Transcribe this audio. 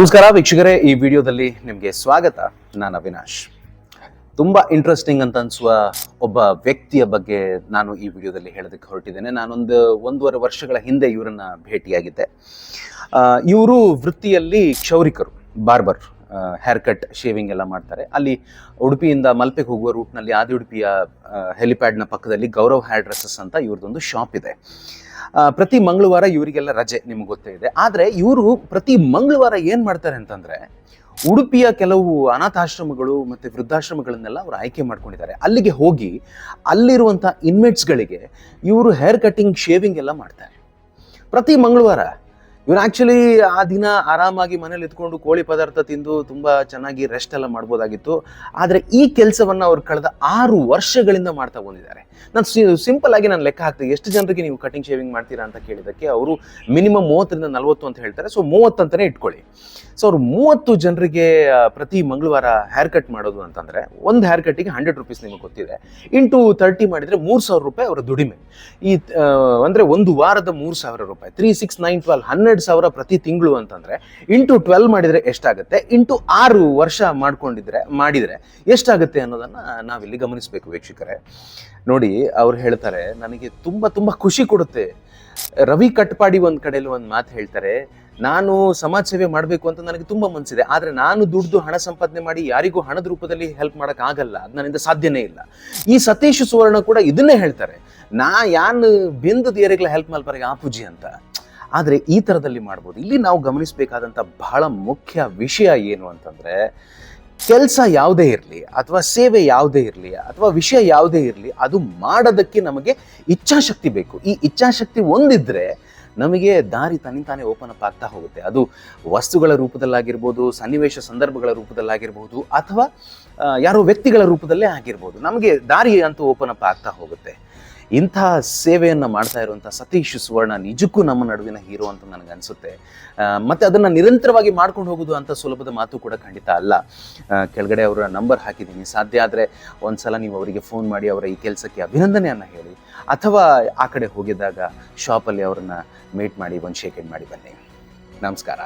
ನಮಸ್ಕಾರ ವೀಕ್ಷಕರೇ, ಈ ವಿಡಿಯೋದಲ್ಲಿ ನಿಮಗೆ ಸ್ವಾಗತ. ನಾನು ಅವಿನಾಶ್. ತುಂಬ ಇಂಟ್ರೆಸ್ಟಿಂಗ್ ಅಂತ ಅನಿಸುವ ಒಬ್ಬ ವ್ಯಕ್ತಿಯ ಬಗ್ಗೆ ನಾನು ಈ ವಿಡಿಯೋದಲ್ಲಿ ಹೇಳೋದಕ್ಕೆ ಹೊರಟಿದ್ದೇನೆ. ನಾನೊಂದು 1.5 ವರ್ಷಗಳ ಹಿಂದೆ ಇವರನ್ನ ಭೇಟಿಯಾಗಿದ್ದೆ. ಇವರು ವೃತ್ತಿಯಲ್ಲಿ ಕ್ಷೌರಿಕರು, ಬಾರ್ಬರ್, ಹೇರ್ ಕಟ್, ಶೇವಿಂಗ್ ಎಲ್ಲ ಮಾಡ್ತಾರೆ. ಅಲ್ಲಿ ಉಡುಪಿಯಿಂದ ಮಲ್ಪೆಗೆ ಹೋಗುವ ರೂಟ್ನಲ್ಲಿ ಆದಿ ಉಡುಪಿಯ ಹೆಲಿಪ್ಯಾಡ್ನ ಪಕ್ಕದಲ್ಲಿ ಗೌರವ್ ಹೇರ್ ಡ್ರೆಸ್ಸಸ್ ಅಂತ ಇವ್ರದ್ದೊಂದು ಶಾಪ್ ಇದೆ. ಪ್ರತಿ ಮಂಗಳವಾರ ಇವರಿಗೆಲ್ಲ ರಜೆ, ನಿಮ್ಗೆ ಗೊತ್ತೇ ಇದೆ. ಆದರೆ ಇವರು ಪ್ರತಿ ಮಂಗಳವಾರ ಏನು ಮಾಡ್ತಾರೆ ಅಂತಂದರೆ, ಉಡುಪಿಯ ಕೆಲವು ಅನಾಥಾಶ್ರಮಗಳು ಮತ್ತು ವೃದ್ಧಾಶ್ರಮಗಳನ್ನೆಲ್ಲ ಅವರು ಆಯ್ಕೆ ಮಾಡ್ಕೊಂಡಿದ್ದಾರೆ. ಅಲ್ಲಿಗೆ ಹೋಗಿ ಅಲ್ಲಿರುವಂಥ ಇನ್ಮೇಟ್ಸ್ಗಳಿಗೆ ಇವರು ಹೇರ್ ಕಟ್ಟಿಂಗ್, ಶೇವಿಂಗ್ ಎಲ್ಲ ಮಾಡ್ತಾರೆ ಪ್ರತಿ ಮಂಗಳವಾರ. ಇವ್ರು ಆ್ಯಕ್ಚುಲಿ ಆ ದಿನ ಆರಾಮಾಗಿ ಮನೇಲಿ ಇದ್ಕೊಂಡು ಕೋಳಿ ಪದಾರ್ಥ ತಿಂದು ತುಂಬ ಚೆನ್ನಾಗಿ ರೆಸ್ಟ್ ಎಲ್ಲ ಮಾಡ್ಬೋದಾಗಿತ್ತು. ಆದರೆ ಈ ಕೆಲಸವನ್ನು ಅವ್ರು ಕಳೆದ 6 ವರ್ಷಗಳಿಂದ ಮಾಡ್ತಾ ಬಂದಿದ್ದಾರೆ. ನಾನು ಸಿಂಪಲ್ ಆಗಿ ನಾನು ಲೆಕ್ಕ ಹಾಕ್ತೀನಿ, ಎಷ್ಟು ಜನರಿಗೆ ನೀವು ಕಟಿಂಗ್ ಶೇವಿಂಗ್ ಮಾಡ್ತೀರಾ ಅಂತ ಕೇಳಿದ್ದಕ್ಕೆ ಅವರು ಮಿನಿಮಮ್ 30ರಿಂದ 40 ಅಂತ ಹೇಳ್ತಾರೆ. ಸೊ 30 ಅಂತಲೇ ಇಟ್ಕೊಳ್ಳಿ. ಸೊ ಅವರು 30 ಜನರಿಗೆ ಪ್ರತಿ ಮಂಗಳವಾರ ಹೇರ್ ಕಟ್ ಮಾಡೋದು ಅಂತಂದರೆ, ಒಂದು ಹೇರ್ ಕಟ್ಟಿಗೆ 100 ರೂಪೀಸ್ ನಿಮಗೆ ಗೊತ್ತಿದೆ. ಇಂಟು 30 ಮಾಡಿದರೆ 3,000 ರೂಪಾಯಿ ಅವರ ದುಡಿಮೆ. ಅಂದರೆ ಒಂದು ವಾರದ 3,000 ರೂಪಾಯಿ, 3, 6, 9, 12, 12,000 ಪ್ರತಿ ತಿಂಗಳು ಅಂತಂದರೆ ಇಂಟು 12 ಮಾಡಿದರೆ ಎಷ್ಟಾಗುತ್ತೆ, ಇಂಟು 6 ವರ್ಷ ಮಾಡಿದರೆ ಎಷ್ಟಾಗುತ್ತೆ ಅನ್ನೋದನ್ನು ನಾವಿಲ್ಲಿ ಗಮನಿಸಬೇಕು ವೀಕ್ಷಕರೇ. ನೋಡಿ, ಅವ್ರು ಹೇಳ್ತಾರೆ, ನನಗೆ ತುಂಬ ತುಂಬ ಖುಷಿ ಕೊಡುತ್ತೆ. ರವಿ ಕಟ್ಪಾಡಿ ಒಂದು ಕಡೆಯಲ್ಲಿ ಒಂದು ಮಾತು ಹೇಳ್ತಾರೆ, ನಾನು ಸಮಾಜ ಸೇವೆ ಮಾಡಬೇಕು ಅಂತ ನನಗೆ ತುಂಬ ಮನಸ್ಸಿದೆ, ಆದರೆ ನಾನು ದುಡ್ದು ಹಣ ಸಂಪಾದನೆ ಮಾಡಿ ಯಾರಿಗೂ ಹಣದ ರೂಪದಲ್ಲಿ ಹೆಲ್ಪ್ ಮಾಡೋಕ್ಕಾಗಲ್ಲ, ಅದು ನನ್ನಿಂದ ಸಾಧ್ಯನೇ ಇಲ್ಲ. ಈ ಸತೀಶ್ ಸುವರ್ಣ ಕೂಡ ಇದನ್ನೇ ಹೇಳ್ತಾರೆ, ನಾ ಯಾನ್ ಬಿಂದದ ಏರಿಗಳ ಹೆಲ್ಪ್ ಮಲ್ಪರಿಗೆ ಆಪೂಜಿ ಅಂತ. ಆದರೆ ಈ ಥರದಲ್ಲಿ ಮಾಡ್ಬೋದು. ಇಲ್ಲಿ ನಾವು ಗಮನಿಸಬೇಕಾದಂಥ ಬಹಳ ಮುಖ್ಯ ವಿಷಯ ಏನು ಅಂತಂದರೆ, ಕೆಲಸ ಯಾವುದೇ ಇರಲಿ ಅಥವಾ ಸೇವೆ ಯಾವುದೇ ಇರಲಿ ಅಥವಾ ವಿಷಯ ಯಾವುದೇ ಇರಲಿ, ಅದು ಮಾಡೋದಕ್ಕೆ ನಮಗೆ ಇಚ್ಛಾಶಕ್ತಿ ಬೇಕು. ಈ ಇಚ್ಛಾಶಕ್ತಿ ಒಂದಿದ್ರೆ ನಮಗೆ ದಾರಿ ತನ್ನಿಂತಾನೇ ಓಪನ್ ಅಪ್ ಆಗ್ತಾ ಹೋಗುತ್ತೆ. ಅದು ವಸ್ತುಗಳ ರೂಪದಲ್ಲಾಗಿರ್ಬೋದು, ಸನ್ನಿವೇಶ ಸಂದರ್ಭಗಳ ರೂಪದಲ್ಲಾಗಿರ್ಬೋದು, ಅಥವಾ ಯಾರೋ ವ್ಯಕ್ತಿಗಳ ರೂಪದಲ್ಲೇ ಆಗಿರ್ಬೋದು, ನಮಗೆ ದಾರಿ ಅಂತೂ ಓಪನ್ ಅಪ್ ಆಗ್ತಾ ಹೋಗುತ್ತೆ. ಇಂಥ ಸೇವೆಯನ್ನು ಮಾಡ್ತಾ ಇರುವಂಥ ಸತೀಶ್ ಸುವರ್ಣ ನಿಜಕ್ಕೂ ನಮ್ಮ ನಡುವಿನ ಹೀರೋ ಅಂತ ನನಗನ್ಸುತ್ತೆ. ಮತ್ತು ಅದನ್ನು ನಿರಂತರವಾಗಿ ಮಾಡ್ಕೊಂಡು ಹೋಗೋದು ಅಂತ ಸುಲಭದ ಮಾತು ಕೂಡ ಖಂಡಿತ ಅಲ್ಲ. ಕೆಳಗಡೆ ಅವರ ನಂಬರ್ ಹಾಕಿದ್ದೀನಿ, ಸಾಧ್ಯ ಆದರೆ ಒಂದು ಸಲ ನೀವು ಅವರಿಗೆ ಫೋನ್ ಮಾಡಿ ಅವರ ಈ ಕೆಲಸಕ್ಕೆ ಅಭಿನಂದನೆಯನ್ನು ಹೇಳಿ, ಅಥವಾ ಆ ಕಡೆ ಹೋಗಿದ್ದಾಗ ಶಾಪಲ್ಲಿ ಅವರನ್ನು ಮೀಟ್ ಮಾಡಿ ಒಂದು ಶೇಕ್ ಹ್ಯಾಂಡ್ ಮಾಡಿ ಬನ್ನಿ. ನಮಸ್ಕಾರ.